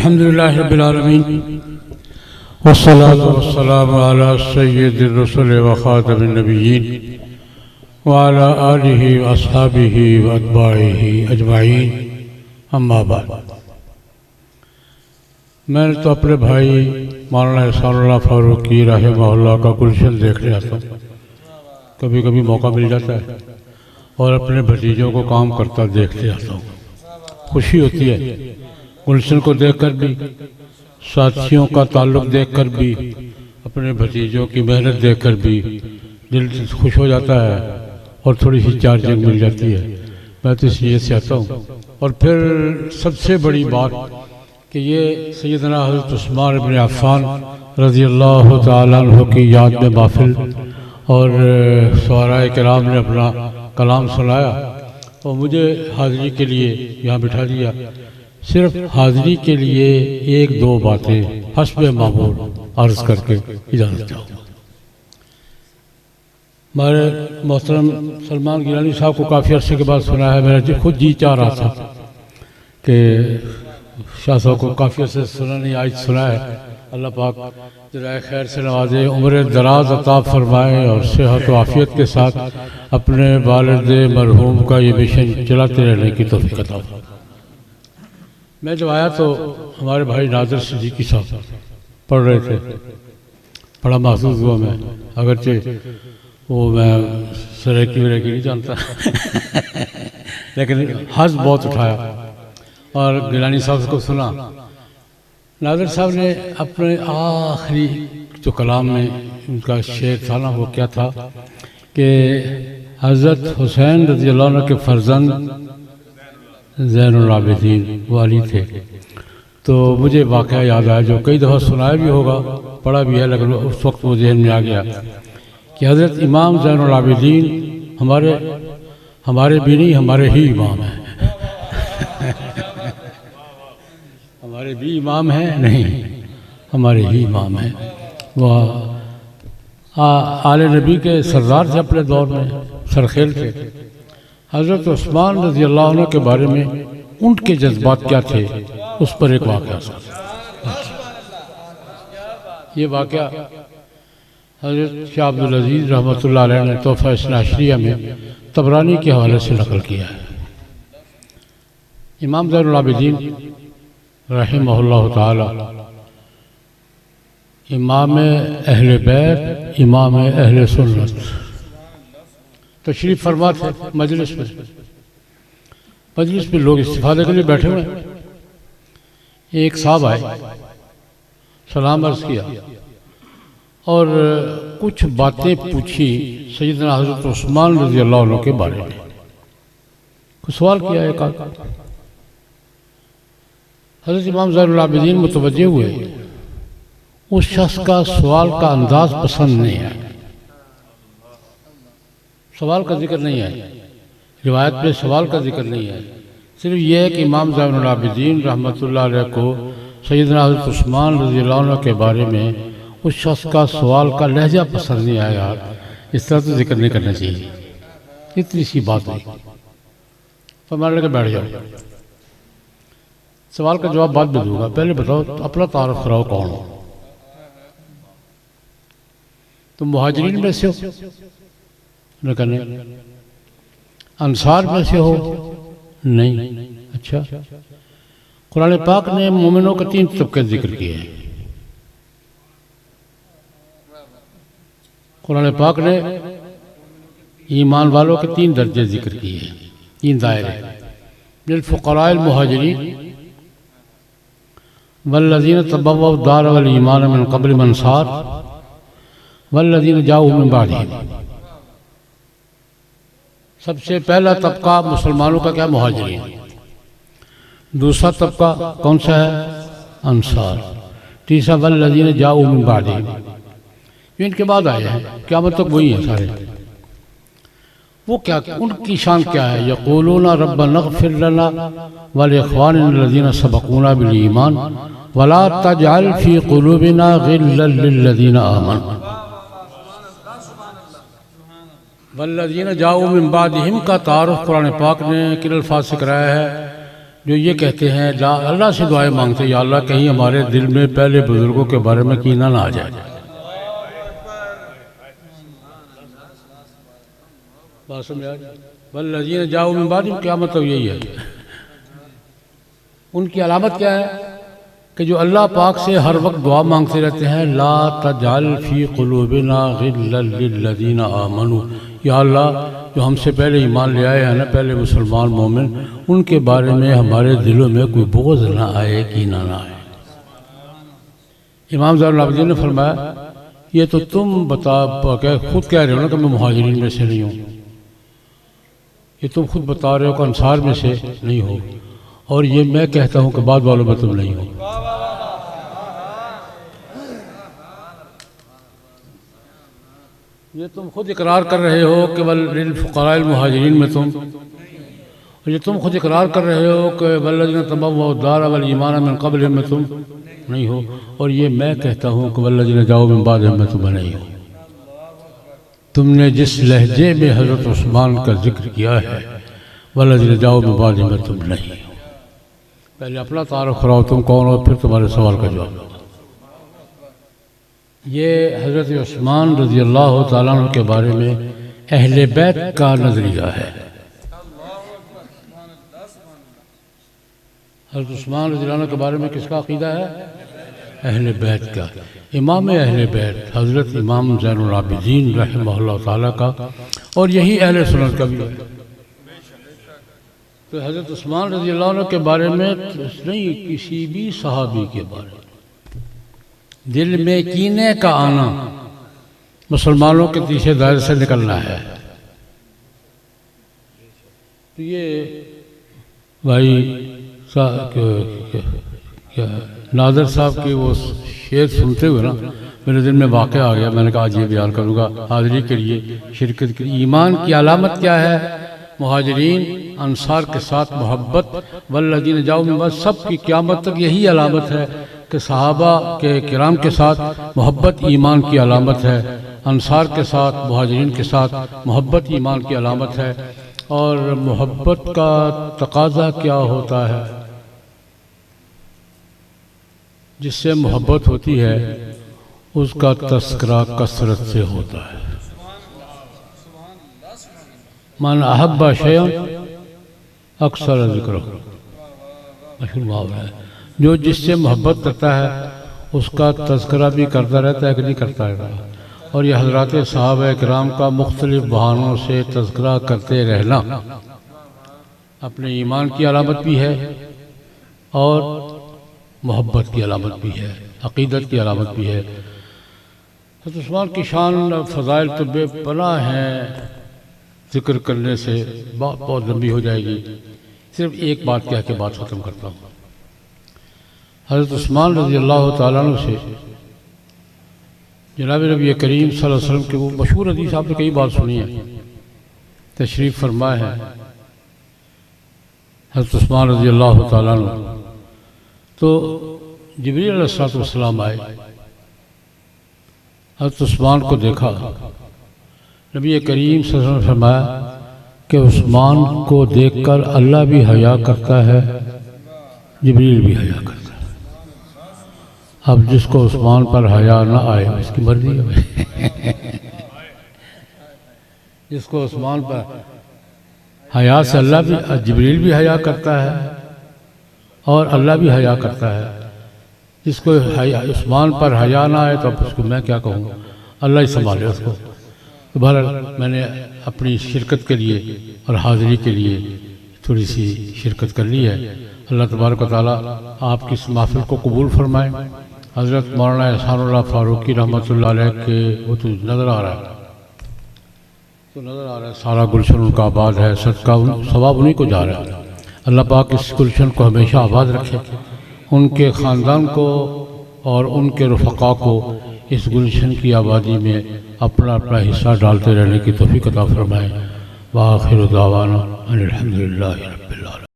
الحمد لله رب العالمين والصلاة والسلام على سيد الرسل وخاتم النبيين وعلى آله وأصحابه وأتباعه أجمعين اما بعد۔ میں نے تو اپنے بھائی مولانا احسان اللہ فاروقی رحمہ اللہ کا گلشن دیکھنے آتا ہوں، کبھی کبھی موقع مل جاتا ہے، اور اپنے بھتیجوں کو کام کرتا دیکھتے آتا ہوں، خوشی ہوتی ہے گلشن کو دیکھ کر بھی، ساتھیوں کا تعلق دیکھ کر بھی، اپنے بھتیجوں کی محنت دیکھ کر بھی دل خوش ہو جاتا ہے اور تھوڑی سی چارجنگ مل جاتی ہے۔ میں تو اس لیے سے آتا ہوں۔ اور پھر سب سے بڑی بات کہ یہ سیدنا حضرت عثمان بن عفان رضی اللہ تعالیٰ عنہ کی یاد میں محفل، اور شعراء کرام نے اپنا کلام سنایا اور مجھے حاضری کے لیے یہاں بٹھا دیا۔ صرف حاضری کے لیے ایک دو باتیں حسب معمول عرض کر کے اجازت چاہوں۔ ہمارے محترم سلمان گیلانی صاحب کو کافی عرصے کے بعد سنا ہے، میرا خود جی چاہ رہا تھا کہ شاہ صاحب کو کافی عرصے سے سنا نہیں، آج سنا ہے۔ اللہ پاک جزائے خیر سے نوازے، عمر دراز عطا فرمائے اور صحت و عافیت کے ساتھ اپنے والد مرحوم کا یہ مشن چلاتے رہنے کی توفیق عطا فرمائے۔ میں جب آیا تو ہمارے بھائی نادر صدیقی صاحب پڑھ رہے تھے، بڑا محسوس ہوا میں، اگرچہ وہ میں سریکی وریکی نہیں جانتا لیکن حظ بہت اٹھایا اور گیلانی صاحب کو سنا۔ نادر صاحب نے اپنے آخری جو کلام میں ان کا شعر تھا نا، وہ کیا تھا کہ حضرت حسین رضی اللہ عنہ کے فرزند زین العابدین والی تھے۔ تو مجھے واقعہ یاد آیا جو کئی دفعہ سنایا بھی ہوگا، پڑھا بھی ہے، لیکن اس وقت وہ ذہن میں آ گیا کہ حضرت امام زین العابدین ہمارے بھی نہیں، ہمارے ہی امام ہیں ہمارے بھی امام ہیں نہیں، ہمارے ہی امام ہیں۔ وہ آل نبی کے سردار تھے، اپنے دور میں سرخیل تھے۔ حضرت عثمان رضی اللہ عنہ کے بارے میں ان کے جذبات کیا تھے، اس پر ایک واقعہ تھا۔ یہ واقعہ حضرت شاہ عبدالعزیز رحمۃ اللہ علیہ نے تحفہ اثنا عشریہ میں طبرانی کے حوالے سے نقل کیا ہے۔ امام زین العابدین رحمہ اللہ تعالی امام اہل بیت، امام اہل سنت، تشریف فرما تھے مجلس میں لوگ استفادے کے لیے بیٹھے ہوئے۔ ایک صاحب آئے، سلام عرض کیا اور کچھ باتیں پوچھی سیدنا حضرت عثمان رضی اللہ عنہ کے بارے میں، کچھ سوال کیا ایک آدھ۔ حضرت امام زین العابدین متوجہ ہوئے، اس شخص کا سوال کا انداز پسند نہیں ہے، سوال کا ذکر نہیں ہے، روایت میں سوال کا ذکر نہیں ہے، صرف یہ ہے کہ امام زین العابدین رحمۃ اللہ علیہ کو سیدنا حضرت عثمان رضی اللہ عنہ کے بارے میں اس شخص کا سوال کا لہجہ پسند نہیں آیا، اس طرح تو ذکر نہیں کرنا چاہیے، اتنی سی بات نہیں۔ فرمانے لگے بیٹھ جاؤ، سوال کا جواب بعد میں دوں گا، پہلے بتاؤ اپنا تعارف کراؤ کون ہو، تم مہاجرین میں سے ہو؟ نہیں۔ انصار میں سے ہو؟ نہیں۔ اچھا، قرآن پاک نے مومنوں کے 3 طبقے ذکر کیے ہیں۔ قرآن پاک نے ایمان والوں کے 3 درجے ذکر کیے ہیں، 3 دائرے، للفقراء المہاجرین والذین تبوؤا الدار والایمان من قبل الانصار والذین جاؤوا من بعدہم۔ سب سے پہلا طبقہ مسلمانوں کا کیا؟ مہاجرین۔ دوسرا طبقہ کون سا ہے؟ انصار۔ تیسرا والذین جاؤوا من بعدہم، یہ ان کے بعد آئے ہیں، قیامت تک وہی ہیں سارے۔ وہ کیا، ان کی شان کیا ہے؟ یقولون ربنا اغفر لنا ولاخواننا الذین سبقونا بالایمان ولا تجعل فی قلوبنا غلا للذین آمنوا۔ والذین جاؤوا من بعدہم کا تعارف قرآن پاک نے کن الفاظ سے کرایا ہے؟ جو یہ کہتے ہیں اللہ سے دعائیں مانگتے ہیں یا اللہ کہیں ہمارے دل میں پہلے بزرگوں کے بارے میں کینہ نہ آ جائے. بات سمجھ آئی؟ والذین جاؤ من بعدہم، کیا مطلب یہی ہے. ان کی علامت کیا ہے کہ جو اللہ پاک سے ہر وقت دعا مانگتے رہتے ہیں، لا تجعل فی قلوبنا غلا للذین آمنوا، یا اللہ جو ہم سے پہلے ایمان لے آئے ہیں نا، پہلے مسلمان مومن، ان کے بارے میں ہمارے دلوں میں کوئی بغض نہ آئے، کینہ نہ آئے. امام زین العابدین نے فرمایا یہ تو تم خود کہہ رہے ہو نا کہ میں مہاجرین میں سے نہیں ہوں، یہ تم خود بتا رہے ہو کہ انصار میں سے نہیں ہو، اور یہ میں کہتا ہوں کہ بعد والوں میں تم نہیں ہو. یہ تم خود اقرار کر رہے ہو کہ للفقراء المہاجرین میں تم، اور یہ تم خود اقرار کر رہے ہو کہ والذین تبوؤا الدار والایمان من قبلہم میں تم نہیں ہو، اور یہ میں کہتا ہوں کہ والذین جاؤ من بعدہم میں تم نہیں ہو. تم نے جس لہجے میں حضرت عثمان کا ذکر کیا ہے، والذین جاؤ من بعدہم میں تم نہیں ہو. پہلے اپنا تعارف کراؤ تم کون ہو، پھر تمہارے سوال کا جواب دو. یہ حضرت عثمان رضی اللہ تعالیٰ عنہ کے بارے میں اہل بیت کا نظریہ ہے. حضرت عثمان رضی اللہ عنہ کے بارے میں کس کا عقیدہ ہے؟ اہل بیت کا. امام اہل بیت حضرت امام زین العابدین رحمہ اللہ تعالیٰ کا، اور یہی اہل سنت کا بھی ہے. تو حضرت عثمان رضی اللہ عنہ کے بارے میں نہیں، کسی بھی صحابی کے بارے میں دل میں کینے کا آنا مسلمانوں کے تیسرے دائرے سے نکلنا ہے. تو یہ بھائی ناظر صاحب کی وہ شعر سنتے ہوئے نا میرے دل میں واقعہ آ گیا. میں نے کہا آج یہ بیان کروں گا حاضری کے لیے، شرکت کے لیے. ایمان کی علامت کیا ہے؟ مہاجرین انصار کے ساتھ محبت، والذین جاؤ من بعد، سب کی قیامت تک یہی علامت ہے کہ صحابہ کے کرام کے ساتھ محبت ایمان کی علامت ہے، انصار کے ساتھ مہاجرین کے ساتھ محبت ایمان کی علامت ہے. اور محبت کا تقاضا کیا ہوتا ہے؟ جس سے محبت ہوتی ہے اس کا تذکرہ کثرت سے ہوتا ہے. من احب شیئا اکثر ذکرہ، مشہور محاورہ ہے. جو جس سے محبت کرتا ہے اس کا تذکرہ بھی کرتا رہتا ہے کہ نہیں کرتا رہتا. اور یہ حضرات صحابہ کرام کا مختلف بہانوں سے تذکرہ کرتے رہنا اپنے ایمان کی علامت بھی ہے اور محبت کی علامت بھی ہے، عقیدت کی علامت بھی ہے. حضرت عثمان کی شان فضائل تو بے پناہ ہیں، ذکر کرنے سے بہت لمبی ہو جائے گی. صرف ایک بات کہہ کے بات ختم کرتا ہوں. حضرت عثمان رضی اللہ تعالیٰ عنہ سے جناب نبی کریم صلی اللہ علیہ وسلم کے وہ مشہور حدیث آپ نے کئی بار سنی ہے، تشریف فرمائے ہیں حضرت عثمان رضی اللہ تعالیٰ عنہ. تو جبریل علیہ السلام آئے، حضرت عثمان کو دیکھا. نبی کریم صلی اللہ علیہ وسلم نے فرمایا کہ عثمان کو دیکھ کر اللہ بھی حیا کرتا ہے، جبریل بھی حیا کرتا ہے. اب جس کو عثمان پر حیا نہ آئے اس کی مرضی ہے. جس کو عثمان پر حیا سے اللہ بھی، جبریل بھی حیا کرتا ہے اور اللہ بھی حیا کرتا ہے. جس کو عثمان پر حیا نہ آئے تو اب اس کو میں کیا کہوں، اللہ ہی سنبھالے اس کو. تو بہرحال میں نے اپنی شرکت کے لیے اور حاضری کے لیے تھوڑی سی شرکت کر لی ہے. اللہ تبارک و تعالیٰ آپ کی اس محفل کو قبول فرمائے. حضرت مولانا احسان اللہ فاروقی رحمۃ اللہ علیہ کے وہ تو نظر آ رہا ہے سارا گلشن ان کا آباد ہے، صدقہ ثواب انہیں کو جا رہا ہے. اللہ پاک اس گلشن کو ہمیشہ آباد رکھے، ان کے خاندان کو اور ان کے رفقا کو اس گلشن کی آبادی میں اپنا حصہ ڈالتے رہنے کی توفیق عطا فرمائے. وآخر دعوانا ان الحمدللہ رب العالمین.